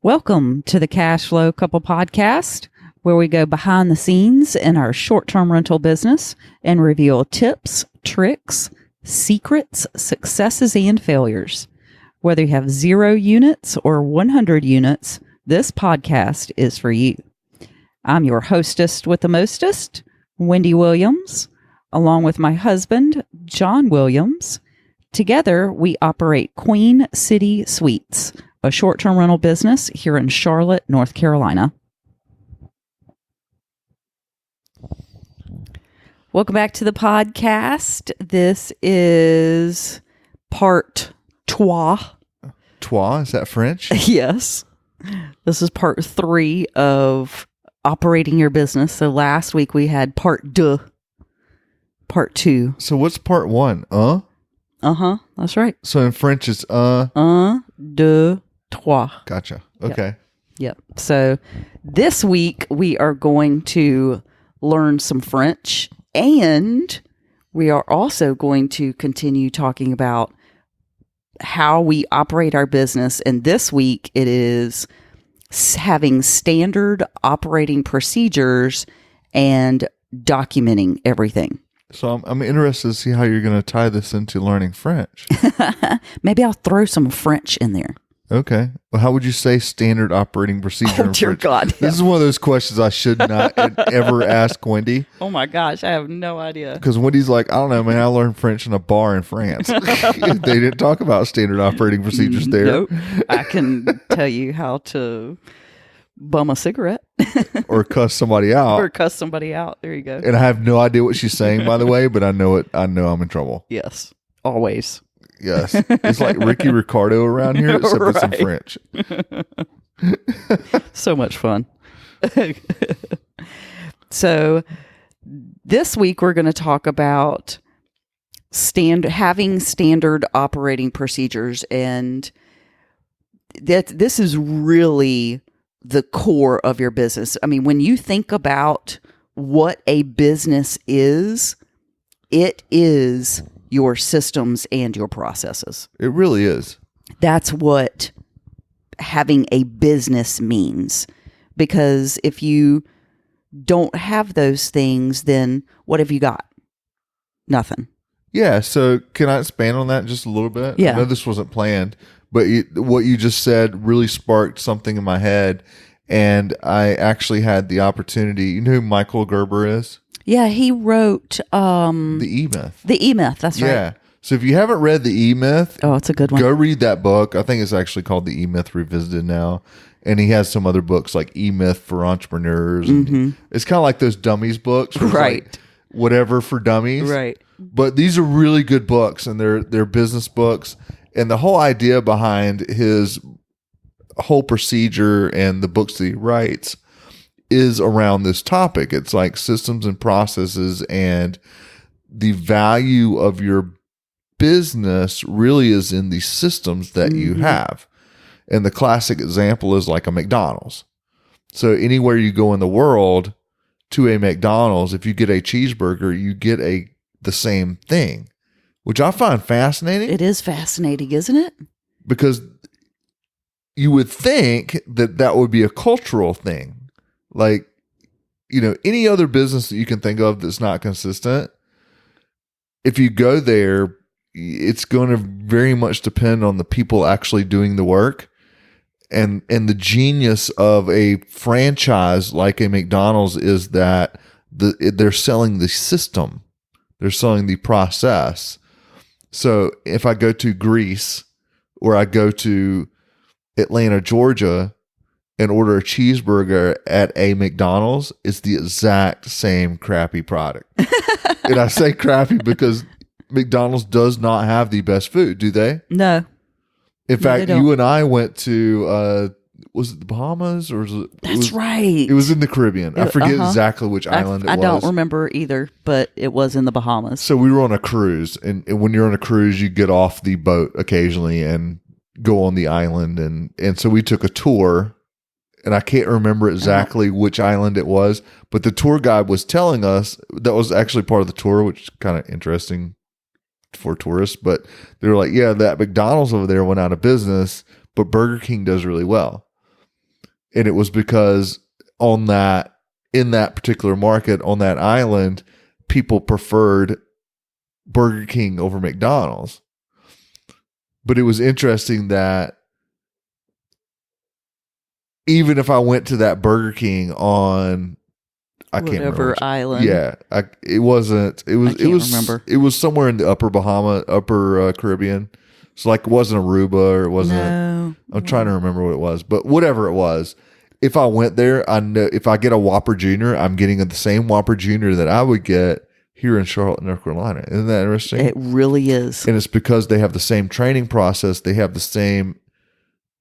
Welcome to the Cash Flow Couple Podcast, where we go behind the scenes in our short-term rental business and reveal tips, tricks, secrets, successes, and failures. Whether you have 0 units or 100 units, this podcast is for you. I'm your hostess with the mostest, Wendy Williams, along with my husband, John Williams. Together, we operate Queen City Suites, a short-term rental business here in Charlotte, North Carolina. Welcome back to the podcast. This is part Trois. Trois? Is that French? Yes. This is part 3 of operating your business. So last week we had part 2. Part 2. So what's part 1? Uh-huh. That's right. So in French it's Un, deux, trois. Gotcha. Okay. Yep. So this week we are going to learn some French, and we are also going to continue talking about how we operate our business. And this week it is having standard operating procedures and documenting everything. So I'm interested to see how you're going to tie this into learning French. Maybe I'll throw some French in there. Okay. Well, how would you say standard operating procedure Oh, in dear French? God. This is one of those questions I should not ever ask Wendy. Oh my gosh, I have no idea. Because Wendy's like, I don't know, man, I learned French in a bar in France. They didn't talk about standard operating procedures there. Nope. I can tell you how to bum a cigarette. Or cuss somebody out. Or cuss somebody out. There you go. And I have no idea what she's saying, by the way, but I know it. I know I'm in trouble. Yes, always. Yes. It's like Ricky Ricardo around here, except it's in French. So much fun. So this week we're going to talk about having standard operating procedures, and this is really the core of your business. I mean, when you think about what a business is, it is your systems and your processes. It really is. That's what having a business means. Because if you don't have those things, then what have you got? Nothing. Yeah. So can I expand on that just a little bit? Yeah. I know this wasn't planned, but what you just said really sparked something in my head. And I actually had the opportunity. You know who Michael Gerber is? Yeah, he wrote The E-Myth. The E-Myth, that's right. Yeah. So if you haven't read The E-Myth, Oh, it's a good one. go read that book. I think it's actually called The E-Myth Revisited now. And he has some other books like E-Myth for Entrepreneurs. And It's kind of like those dummies books. Where it's Right. like whatever for dummies. Right. But these are really good books, and they're business books. And the whole idea behind his whole procedure and the books that he writes is around this topic. It's like systems and processes, and the value of your business really is in the systems that you have. And the classic example is like a McDonald's. So anywhere you go in the world to a McDonald's, if you get a cheeseburger, you get the same thing, which I find fascinating. It is fascinating, isn't it? Because you would think that would be a cultural thing. Like, any other business that you can think of that's not consistent, if you go there, it's going to very much depend on the people actually doing the work. And the genius of a franchise like a McDonald's is that they're selling the system. They're selling the process. So if I go to Greece or I go to Atlanta, Georgia, and order a cheeseburger at a McDonald's, it's the exact same crappy product. And I say crappy because McDonald's does not have the best food, do they? No. In fact, they don't. you and I went to, was it the Bahamas or was it? That's right. It was in the Caribbean. I forget exactly which island it was. I don't remember either, but it was in the Bahamas. So we were on a cruise, and when you're on a cruise, you get off the boat occasionally and go on the island. And so we took a tour, and I can't remember exactly which island it was, but the tour guide was telling us that was actually part of the tour, which is kind of interesting for tourists. But they were like, yeah, that McDonald's over there went out of business, but Burger King does really well. And it was because in that particular market, on that island, people preferred Burger King over McDonald's. But it was interesting that even if I went to that Burger King on, I can't remember whatever island. Yeah, it wasn't. It was. I can't remember. It was somewhere in the upper Caribbean. So like, it wasn't Aruba, or it wasn't. No. I'm trying to remember what it was, but whatever it was, if I went there, I know if I get a Whopper Junior, I'm getting the same Whopper Junior that I would get here in Charlotte, North Carolina. Isn't that interesting? It really is. And it's because they have the same training process. They have the same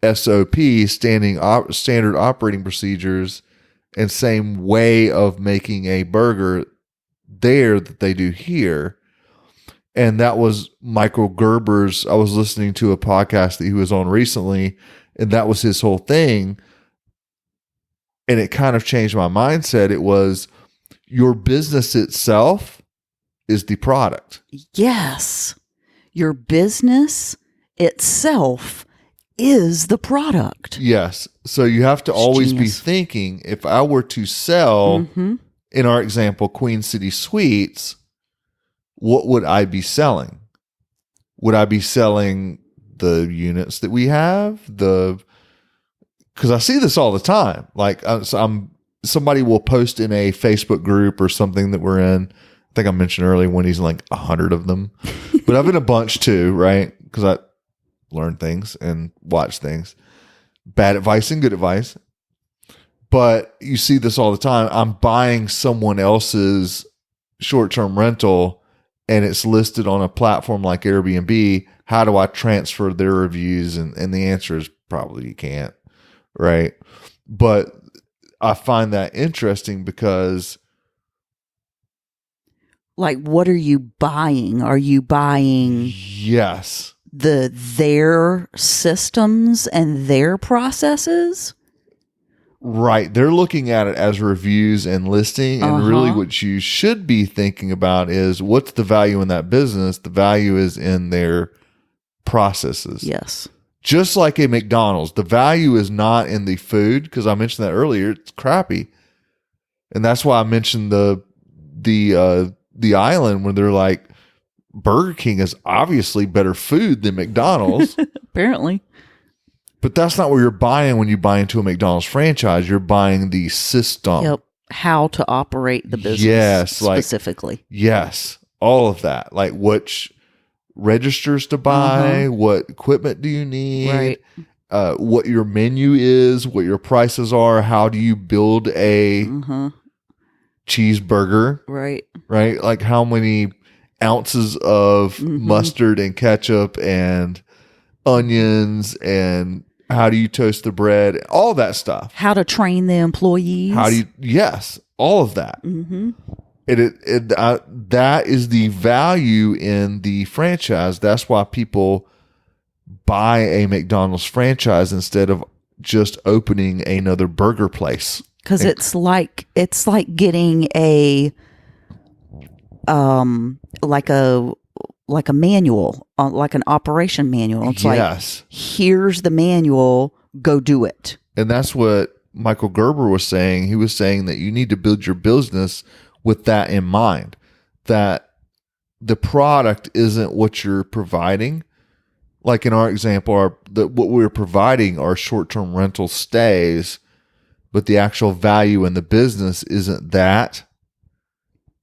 SOP, standard operating procedures, and same way of making a burger there that they do here. And that was Michael Gerber's. I was listening to a podcast that he was on recently, and that was his whole thing. And it kind of changed my mindset. It was, your business itself is the product. Yes. Your business itself is the product. Yes. So you have to always be thinking, if I were to sell, in our example, Queen City Sweets, what would I be selling? Would I be selling the units that we have? Because I see this all the time. Like, somebody will post in a Facebook group or something that we're in. I think I mentioned earlier when he's like 100 of them, but I've been a bunch too, right? Because I learn things and watch things. Bad advice and good advice. But you see this all the time. I'm buying someone else's short-term rental and it's listed on a platform like Airbnb. How do I transfer their reviews? And the answer is probably you can't, right? But I find that interesting because, like, what are you buying? Are you buying yes, their systems and their processes? Right. They're looking at it as reviews and listing. And really what you should be thinking about is, what's the value in that business? The value is in their processes. Yes. Just like a McDonald's, the value is not in the food, because I mentioned that earlier. It's crappy. And that's why I mentioned the island, when they're like, Burger King is obviously better food than McDonald's. Apparently. But that's not what you're buying when you buy into a McDonald's franchise. You're buying the system. Yep. How to operate the business. Yes. Specifically. Yes. All of that. Like, which registers to buy, what equipment do you need, right. What your menu is, what your prices are, how do you build a cheeseburger. Right. Right. Like, how many ounces of mustard and ketchup and onions, and how do you toast the bread, all that stuff. How to train the employees. Yes, all of that. That is the value in the franchise. That's why people buy a McDonald's franchise instead of just opening another burger place. Because it's like getting a like a manual, like an operation manual. It's like, here's the manual, go do it. And that's what Michael Gerber was saying. He was saying that you need to build your business with that in mind, that the product isn't what you're providing. Like in our example, what we're providing are short-term rental stays, but the actual value in the business isn't that.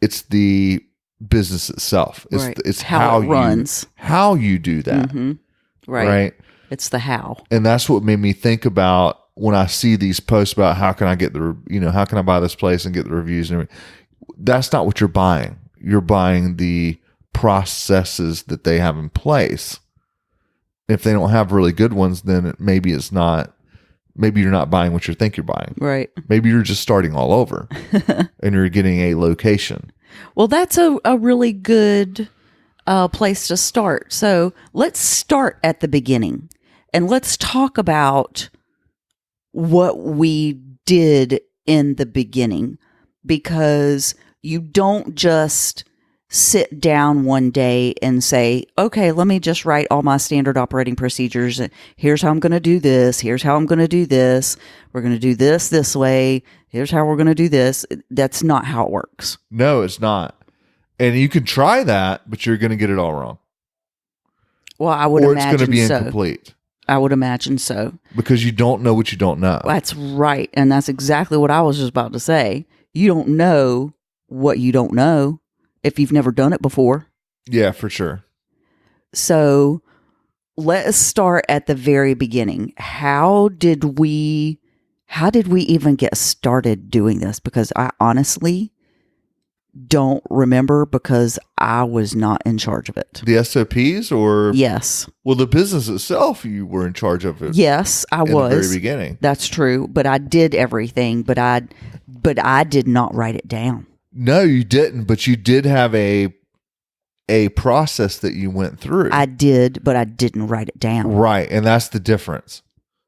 It's the business itself. It's how it runs. How you do that. Right. It's the how. And that's what made me think about when I see these posts about how can I get how can I buy this place and get the reviews and everything. That's not what you're buying. You're buying the processes that they have in place. If they don't have really good ones, then maybe you're not buying what you think you're buying. Right. Maybe you're just starting all over and you're getting a location. Well, that's a really good place to start. So let's start at the beginning and let's talk about what we did in the beginning, because you don't just sit down one day and say, okay, let me just write all my standard operating procedures. Here's how I'm going to do this. Here's how I'm going to do this. We're going to do this way. Here's how we're going to do this. That's not how it works. No, it's not. And you can try that, but you're going to get it all wrong. Well, I would or imagine it's going to be so. incomplete. I would imagine so. Because you don't know what you don't know. That's right. And that's exactly what I was just about to say. You don't know what you don't know if you've never done it before. Yeah, for sure. So let's start at the very beginning. How did we even get started doing this? Because I honestly don't remember, because I was not in charge of it. The SOPs or? Yes. Well, the business itself, you were in charge of it. Yes, I was. In the very beginning. That's true. But I did everything, but I did not write it down. No, you didn't, but you did have a process that you went through. I did, but I didn't write it down. Right, and that's the difference.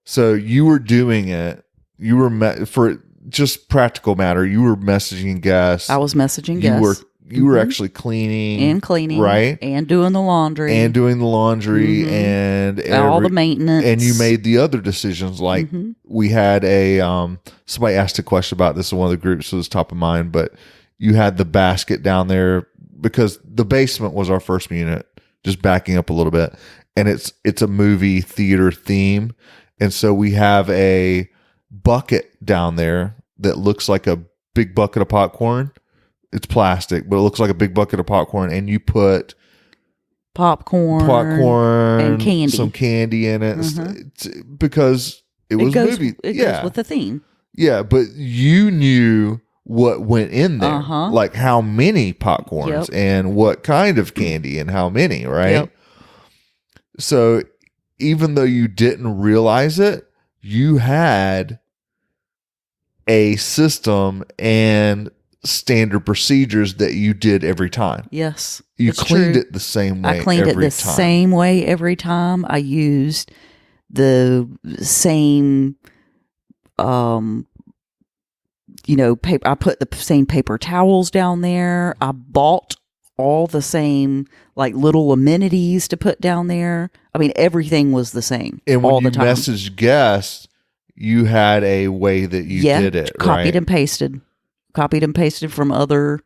So you were doing it. You were for just practical matter. You were messaging guests. I was messaging guests. You were actually cleaning, right, and doing the laundry, and all the maintenance. And you made the other decisions. Like we had somebody asked a question about this in one of the groups, so it was top of mind. But you had the basket down there because the basement was our first unit. Just backing up a little bit, and it's a movie theater theme, and so we have a bucket down there that looks like a big bucket of popcorn. It's plastic, but it looks like a big bucket of popcorn, and you put popcorn and candy, some candy in it, because it was goes, movie. It goes with the theme. Yeah, but you knew what went in there, like how many popcorns and what kind of candy and how many, right? Yep. So even though you didn't realize it, you had a system and standard procedures that you did every time. Yes. You cleaned it the same way. I cleaned it the same way every time. I used the same, paper. I put the same paper towels down there. I bought all the same, like, little amenities to put down there. I mean, everything was the same. And when all you the time. messaged guests, you had a way that you did it, copied and pasted. Copied and pasted from other,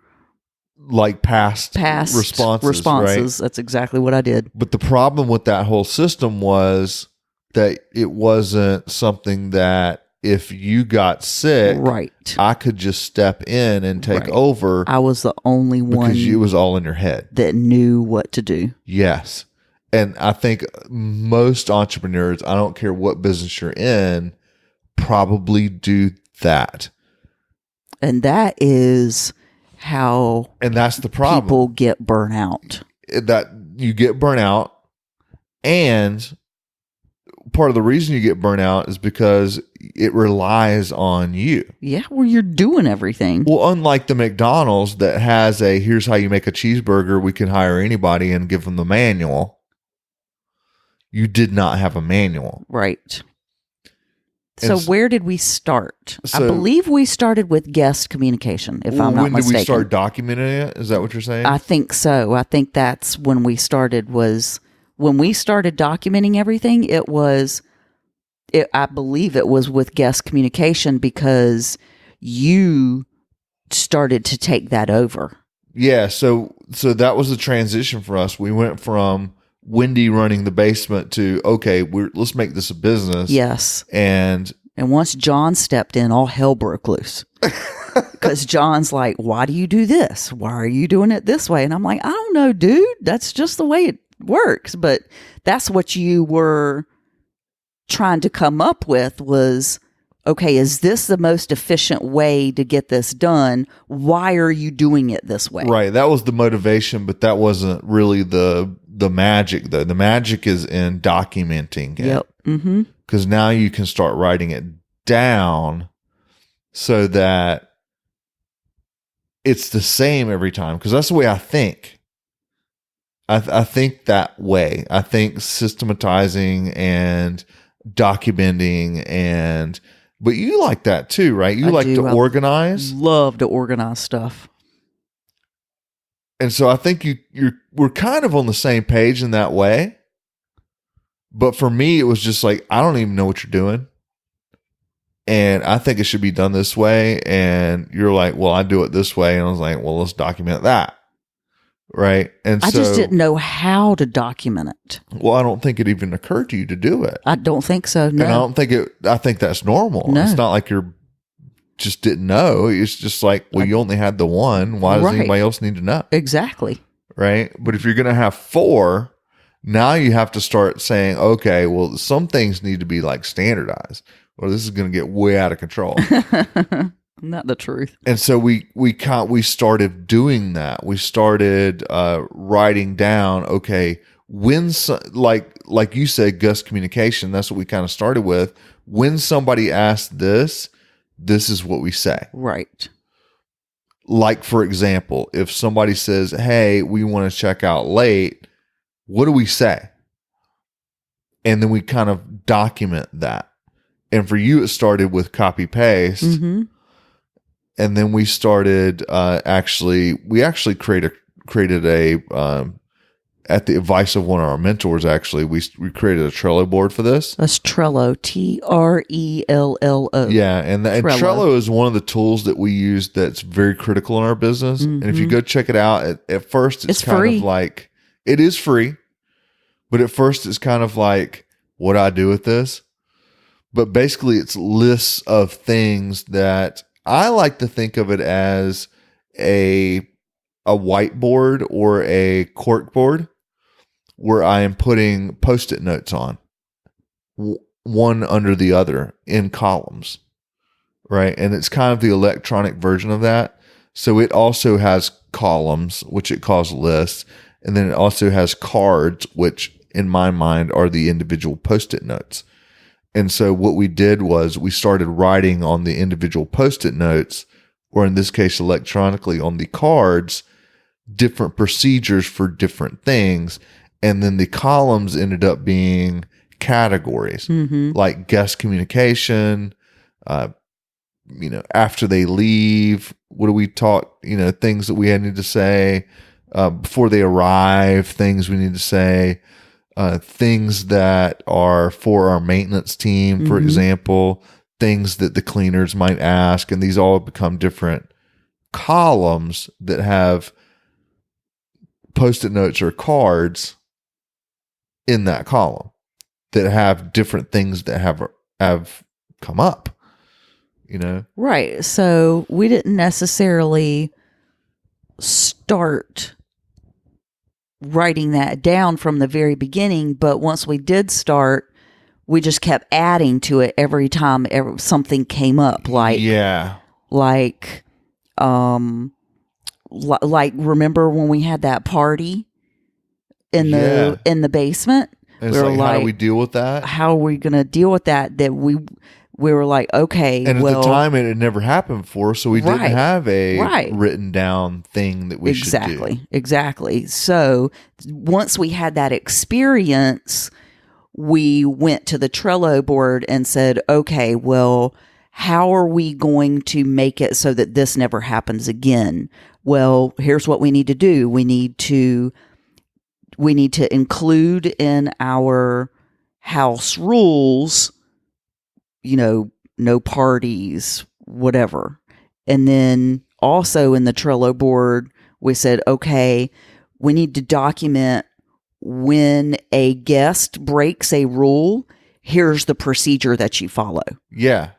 like past responses. Right? That's exactly what I did. But the problem with that whole system was that it wasn't something that if you got sick, right, I could just step in and take over. I was the only one because it was all in your head that knew what to do. Yes. And I think most entrepreneurs, I don't care what business you're in, probably do that. And that is how that's the problem. People get burnout. That you get burnout, and part of the reason you get burnout is because it relies on you. Yeah, well, you're doing everything. Well, unlike the McDonald's that has here's how you make a cheeseburger, we can hire anybody and give them the manual. You did not have a manual. Right. So where did we start? I believe we started with guest communication, if I'm not mistaken. When did we start documenting it? Is that what you're saying? I think so. I think that's when we started when we started documenting everything, I believe it was with guest communication, because you started to take that over. Yeah. So that was the transition for us. We went from Wendy running the basement to, okay, let's make this a business. Yes. And once John stepped in, all hell broke loose. Because John's like, why do you do this? Why are you doing it this way? And I'm like, I don't know, dude. That's just the way it works. But that's what you were trying to come up with was, okay, is this the most efficient way to get this done? Why are you doing it this way? Right. That was the motivation, but that wasn't really the magic, though. The magic is in documenting it. Yep. Mm-hmm. Because now you can start writing it down so that it's the same every time. Because that's the way I think. I think that way. I think systematizing and documenting but you like that too, right? You like to organize. Love to organize stuff. And so I think we're kind of on the same page in that way. But for me, it was just like, I don't even know what you're doing. And I think it should be done this way. And you're like, well, I do it this way. And I was like, well, let's document that. Right. And I just didn't know how to document it. Well, I don't think it even occurred to you to do it. I don't think so. No. And I think that's normal. No. It's not like you're just didn't know. It's just like, well, you only had the one. Why does anybody else need to know? Exactly. Right. But if you're going to have 4, now you have to start saying, okay, well, some things need to be like standardized, or this is going to get way out of control. Not the truth. And so we started doing that. We started writing down, okay, when like you said, gust communication. That's what we kind of started with. When somebody asks this is what we say. Right. Like, for example, if somebody says, hey, we want to check out late, what do we say? And then we kind of document that. And for you, it started with copy paste. Mm-hmm. And then we started we actually created a at the advice of one of our mentors, actually, we created a Trello board for this. That's Trello, Trello. Yeah, and Trello is one of the tools that we use that's very critical in our business. Mm-hmm. And if you go check it out, at first it's kind free. Of like, it is free, but at first it's kind of like, what do I do with this? But basically it's lists of things that I like to think of it as a whiteboard or a cork board where I am putting Post-it notes on, one under the other in columns, right? And it's kind of the electronic version of that. So it also has columns, which it calls lists, and then it also has cards, which in my mind are the individual Post-it notes. And so what we did was we started writing on the individual Post-it notes, or in this case electronically on the cards, different procedures for different things. And then the columns ended up being categories, like guest communication, after they leave, what do we talk, things that we need to say, before they arrive, things we need to say, things that are for our maintenance team, for example, things that the cleaners might ask. And these all become different columns that have Post-it notes or cards in that column that have different things that have come up, Right. So we didn't necessarily start writing that down from the very beginning, but once we did start, we just kept adding to it every time something came up. Like remember when we had that party in the basement? And it's like, how do we deal with that? How are we going to deal with that? That we were like, okay. And at the time, it had never happened before, so we didn't have a written down thing that we should do. Exactly. So once we had that experience, we went to the Trello board and said, okay, well, how are we going to make it so that this never happens again? Well, here's what we need to do. We need to include in our house rules, no parties, whatever. And then also in the Trello board, we said, okay, we need to document when a guest breaks a rule, here's the procedure that you follow. Yeah,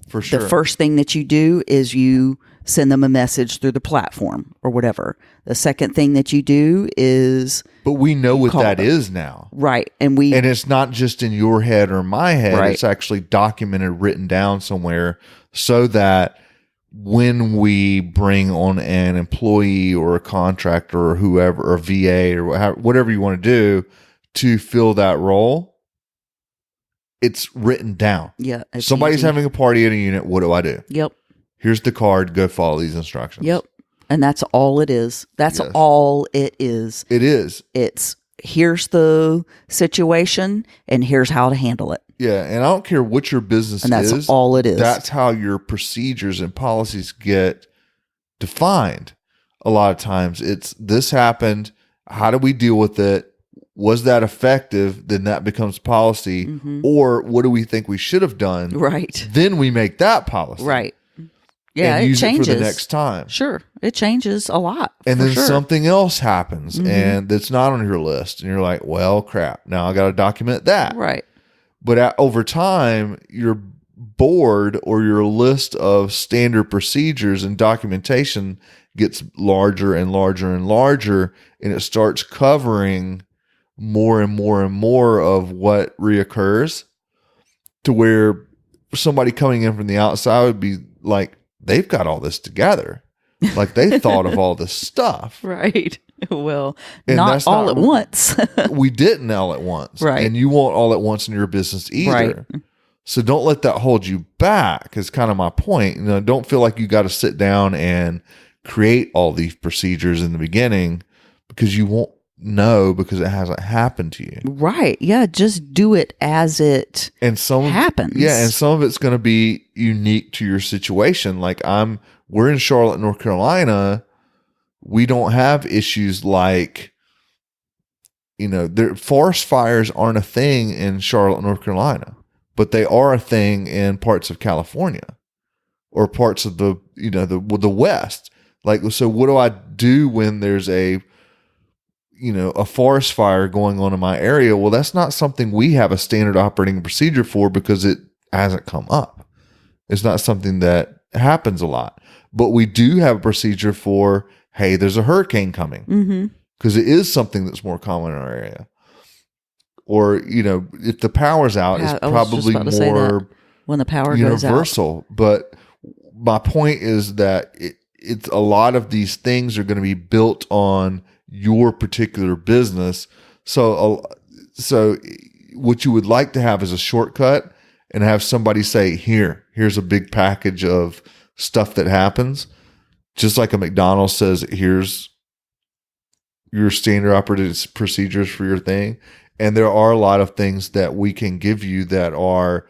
for sure. The first thing that you do is you send them a message through the platform or whatever. The second thing that you do is... But we know what that is now. Right. And it's not just in your head or my head. Right. It's actually documented, written down somewhere so that when we bring on an employee or a contractor or whoever, or VA or whatever you want to do to fill that role, it's written down. Yeah. Somebody's having a party at a unit. What do I do? Yep. Here's the card. Go follow these instructions. Yep. And that's all it is. That's all it is. It is. It's here's the situation and here's how to handle it. Yeah. And I don't care what your business is. And that's all it is. That's how your procedures and policies get defined. a lot of times. It's this happened. How do we deal with it? Was that effective? Then that becomes policy. Or what do we think we should have done? Right. Then we make that policy. Right. Yeah, and it use changes it for the next time. Sure. It changes a lot. And then sure. something else happens and that's not on your list. And you're like, well, crap. Now I got to document that. Right. But over time, your board or your list of standard procedures and documentation gets larger and larger and larger. And it starts covering more and more and more of what reoccurs, to where somebody coming in from the outside would be like, they've got all this together. Like they thought of all this stuff. Right. Well, And not all at once. We didn't all at once. Right. And you won't all at once in your business either. Right. So don't let that hold you back, is kind of my point. Don't feel like you got to sit down and create all these procedures in the beginning, because you won't know, because it hasn't happened to you. Right. Yeah. Just do it as it happens. Yeah. And some of it's going to be unique to your situation. Like we're in Charlotte, North Carolina. We don't have issues like, forest fires aren't a thing in Charlotte, North Carolina, but they are a thing in parts of California or parts of the West. Like, so what do I do when there's a forest fire going on in my area? Well, that's not something we have a standard operating procedure for, because it hasn't come up. It's not something that happens a lot, but we do have a procedure for, hey, there's a hurricane coming, because it is something that's more common in our area. Or, if the power's out, it's probably more when the power goes out. Universal. But my point is that it's a lot of these things are going to be built on your particular business. So what you would like to have is a shortcut, and have somebody say, here's a big package of stuff that happens. Just like a McDonald's says, here's your standard operating procedures for your thing. And there are a lot of things that we can give you that are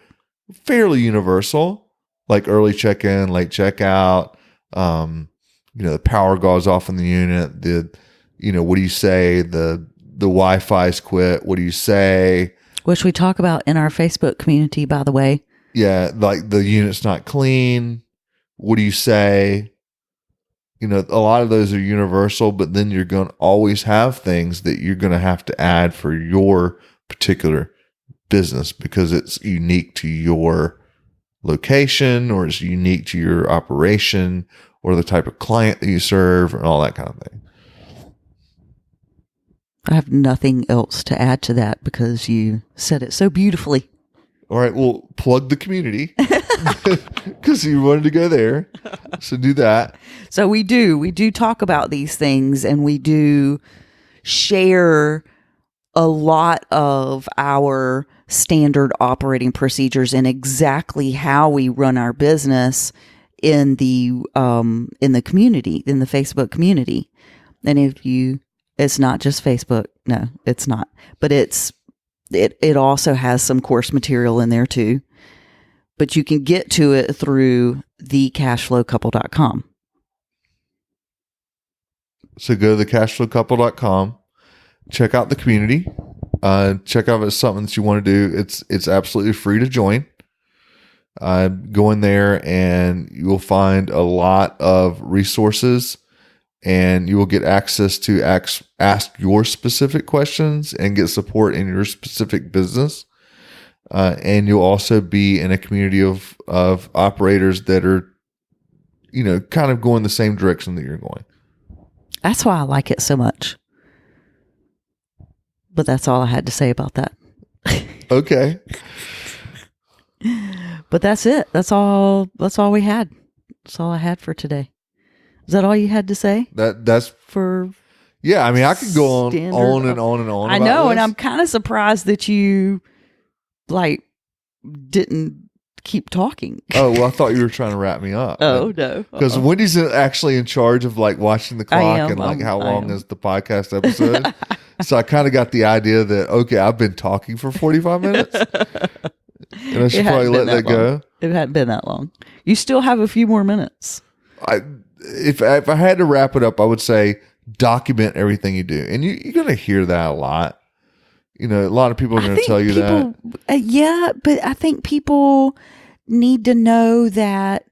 fairly universal, like early check-in, late check-out. The power goes off in the unit. What do you say? The Wi-Fi's quit. What do you say? Which we talk about in our Facebook community, by the way. Yeah, like the unit's not clean. What do you say? A lot of those are universal, but then you're going to always have things that you're going to have to add for your particular business, because it's unique to your location, or it's unique to your operation, or the type of client that you serve, and all that kind of thing. I have nothing else to add to that, because you said it so beautifully. All right, well, plug the community, because you wanted to go there. So do that. So we do talk about these things, and we do share a lot of our standard operating procedures and exactly how we run our business in the community, in the Facebook community. And it's not just Facebook. No, it's not. But it also has some course material in there too. But you can get to it through thecashflowcouple.com. So go to thecashflowcouple.com, check out the community, check out if it's something that you want to do. It's absolutely free to join. Go in there and you will find a lot of resources, and you will get access to ask your specific questions and get support in your specific business. And you'll also be in a community of operators that are, kind of going the same direction that you're going. That's why I like it so much. But that's all I had to say about that. Okay. But that's it. That's all we had. That's all I had for today. Is that all you had to say? That's for. Yeah, I mean, I could go on and on and on. I know, and I'm kind of surprised that you didn't keep talking. Oh, well, I thought you were trying to wrap me up. Oh, no. Because Wendy's actually in charge of watching the clock and how long is the podcast episode. So I kind of got the idea that, okay, I've been talking for 45 minutes. And I should probably let that go. It hadn't been that long. You still have a few more minutes. if I had to wrap it up, I would say document everything you do. And you're going to hear that a lot. You know, a lot of people are going to tell you that. Yeah, but I think people need to know that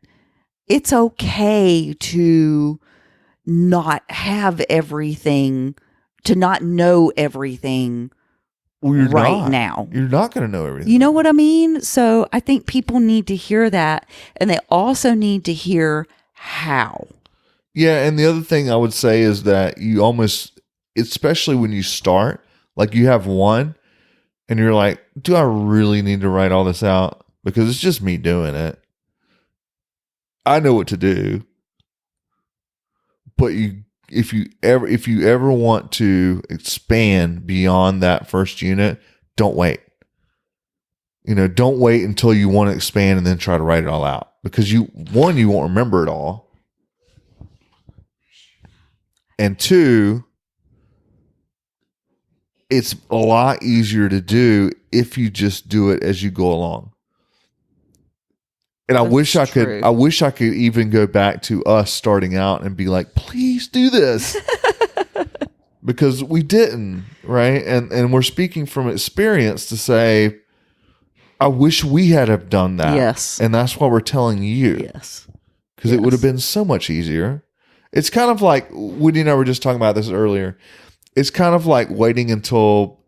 it's okay to not have everything, to not know everything now. You're not going to know everything. You know what I mean? So I think people need to hear that, and they also need to hear how. Yeah, and the other thing I would say is that you almost, especially when you start, like you have one, and you're like, do I really need to write all this out? Because it's just me doing it. I know what to do. But if you ever want to expand beyond that first unit, don't wait. You know, don't wait until you want to expand and then try to write it all out. Because you won't remember it all. And two, it's a lot easier to do if you just do it as you go along. And I wish I could even go back to us starting out and be like, please do this. Because we didn't, right? And we're speaking from experience to say, I wish we had have done that. Yes. And that's why we're telling you. Yes. Because it would have been so much easier. It's kind of like, Woody and I were just talking about this earlier. It's kind of like waiting until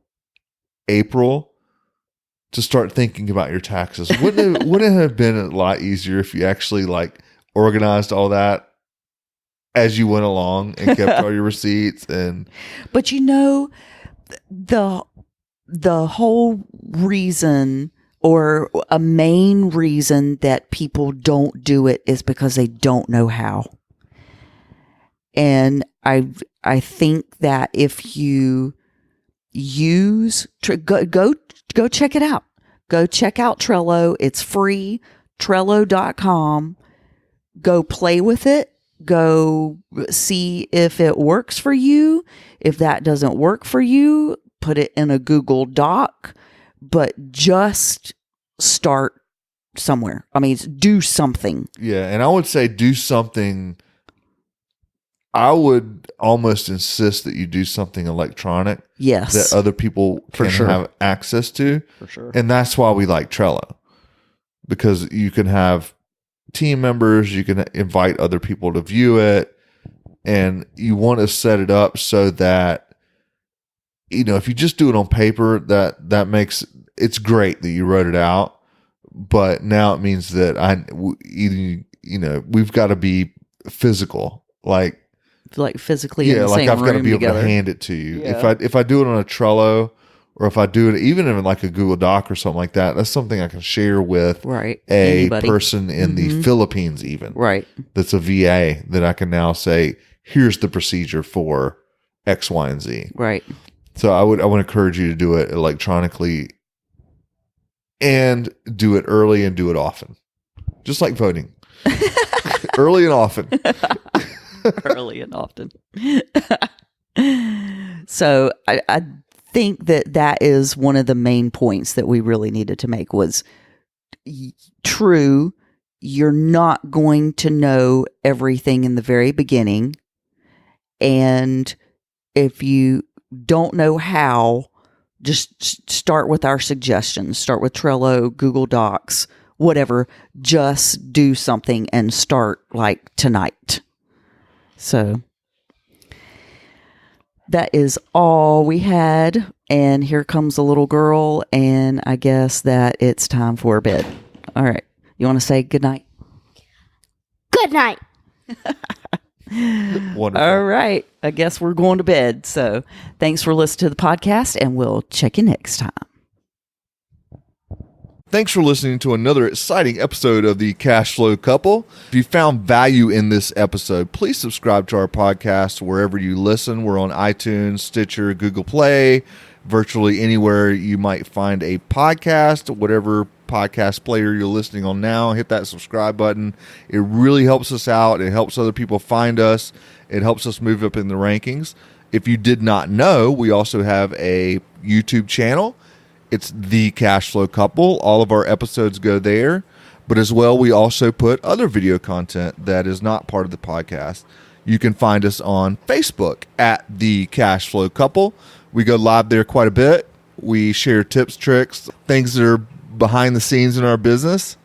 April to start thinking about your taxes. Wouldn't it have been a lot easier if you actually like organized all that as you went along and kept all your receipts? But you know, the whole reason, or a main reason that people don't do it, is because they don't know how. And I think that if you use go check it out. Go check out Trello. It's free. Trello.com. Go play with it. Go see if it works for you. If that doesn't work for you, put it in a Google Doc. But just start somewhere. I mean, do something. Yeah, and I would say do something. I would almost insist that you do something electronic. Yes. That other people can have access to. For sure. And that's why we like Trello. Because you can have team members, you can invite other people to view it, and you want to set it up so that, you know, if you just do it on paper, that makes, it's great that you wrote it out, but now it means that we've got to be physical, like physically in the same room. I've got to be able to hand it to you. Yeah. If I do it on a Trello, or if I do it even in like a Google Doc or something like that, that's something I can share with anybody. Person in the Philippines, even that's a VA, that I can now say, here's the procedure for X, Y, and Z. Right. So I would encourage you to do it electronically, and do it early and do it often, just like voting. Early and often. Early and often. So I think that is one of the main points that we really needed to make was true. You're not going to know everything in the very beginning. And if you don't know how, just start with our suggestions. Start with Trello, Google Docs, whatever. Just do something and start like tonight. So that is all we had. And here comes a little girl, and I guess that it's time for bed. All right. You want to say good night? Good night. Wonderful. All right. I guess we're going to bed. So thanks for listening to the podcast, and we'll check you next time. Thanks for listening to another exciting episode of the Cash Flow Couple. If you found value in this episode, please subscribe to our podcast wherever you listen. We're on iTunes, Stitcher, Google Play, virtually anywhere you might find a podcast, whatever podcast player you're listening on now. Hit that subscribe button. It really helps us out. It helps other people find us. It helps us move up in the rankings. If you did not know, we also have a YouTube channel. It's The Cash Flow Couple. All of our episodes go there. But as well, we also put other video content that is not part of the podcast. You can find us on Facebook at The Cash Flow Couple. We go live there quite a bit. We share tips, tricks, things that are behind the scenes in our business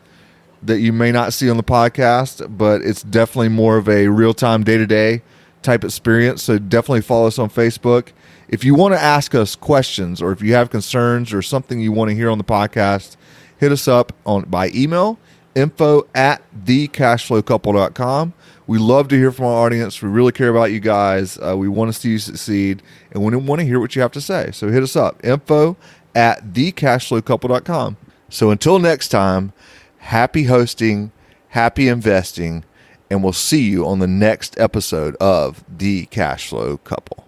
that you may not see on the podcast, but it's definitely more of a real-time, day-to-day type experience. So definitely follow us on Facebook. If you want to ask us questions or if you have concerns or something you want to hear on the podcast, hit us up by email, info@thecashflowcouple.com. We love to hear from our audience. We really care about you guys. We want to see you succeed, and we want to hear what you have to say. So hit us up, info@thecashflowcouple.com. So until next time, happy hosting, happy investing, and we'll see you on the next episode of The Cash Flow Couple.